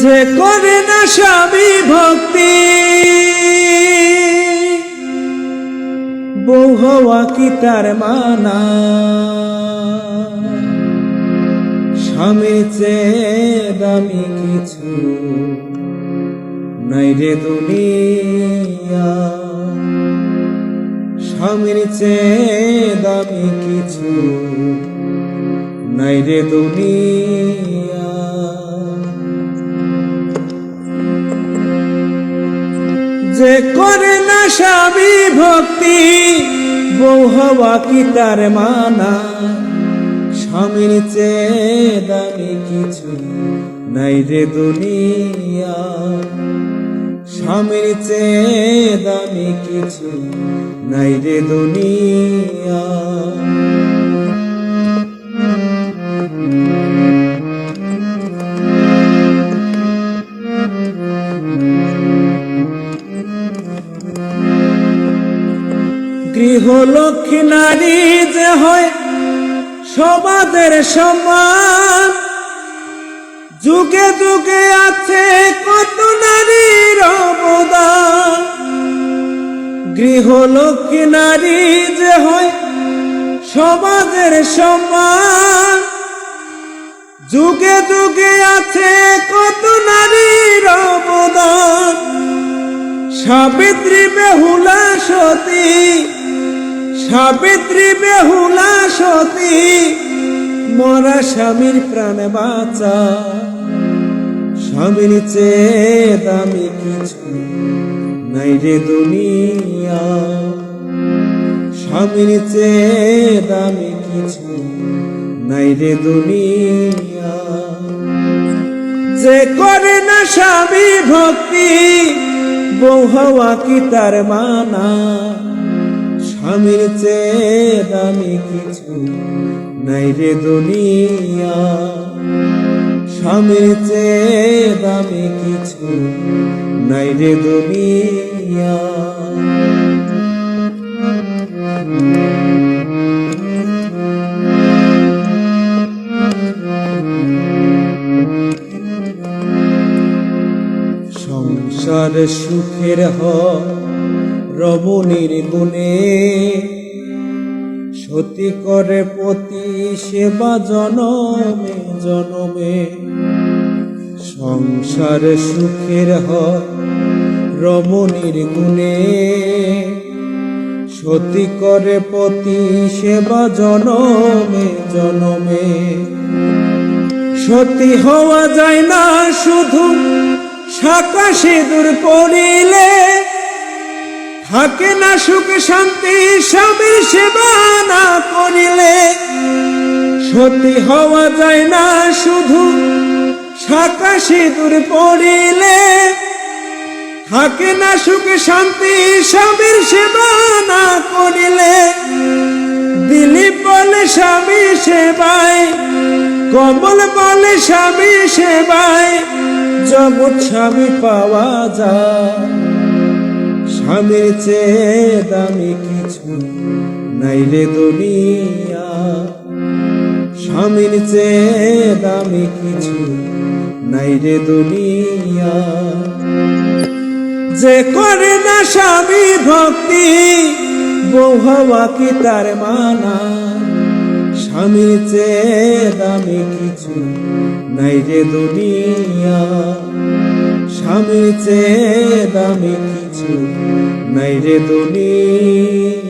যে করে না স্বামী ভক্তি, বউ হওয়া কি তার মানা? স্বামীর চেয়ে দামি কিছু নাই রে দুনিয়া। স্বামীর চেয়ে দামি কিছু নাই রে দুনিয়া। যে করে না স্বামী ভক্তি, বউ হওয়া কি তার মানা? স্বামীর চেয়ে দামি কিছু নাই রে দুনিয়া। স্বামীর চেয়ে দামি কিছু নাই রে দুনিয়া। গৃহলক্ষ্মী নারী যে হয় সমাজের সম্মান, যুগে যুগে আছে কত নারীর অবদান। গৃহলক্ষ্মী নারী যে হয় সমাজের সম্মান, যুগে যুগে আছে কত নারীর অবদান। সাবিত্রী বেহুলা সতী, সাবিত্রী বেহুলা সতী, মরা স্বামীর প্রাণ বাঁচা। স্বামীর চেয়ে দামি কিছু নাই রে দুনিয়া। স্বামীর চেয়ে দামি কিছু নাই রে দুনিয়া। যে করে না স্বামী ভক্তি, বউ হওয়া কি তার মানা? স্বামীর চেয়ে দামি কিছু নাই রে দুনিয়া। স্বামীর চেয়ে দামি কিছু নাই রে দুনিয়া। সংসার সুখের হয় রমণীর গুণে, সতী করে পতি সেবা জনমে জনমে। সংসার সুখের হয় রমণীর গুণে, সতী করে পতি সেবা জনমে জনমে। সতী হওয়া যায় না শুধু শাঁখা সিঁদুর পরিলে, থাকে না সুখ শান্তি স্বামীর সেবা না করিলে। সতী হওয়া যায় না শুধু শাঁখা সিঁদুর পরিলে, থাকে না সুখ শান্তি স্বামীর সেবা না করিলে। দিলীপ বলে স্বামী সেবায়, কমল বলে স্বামী সেবায়, জগৎ স্বামী পাওয়া যায়। স্বামীর চেয়ে দামি কিছু নাই রে দুনিয়া। স্বামীর চেয়ে দামি কিছু নাই রে দুনিয়া। যে করে না স্বামী ভক্তি, বউ হওয়া কি তার মানা? স্বামীর চেয়ে দামি কিছু নাই রে দুনিয়া। স্বামীর চেয়ে দামি কিছু নাই রে দুনিয়া।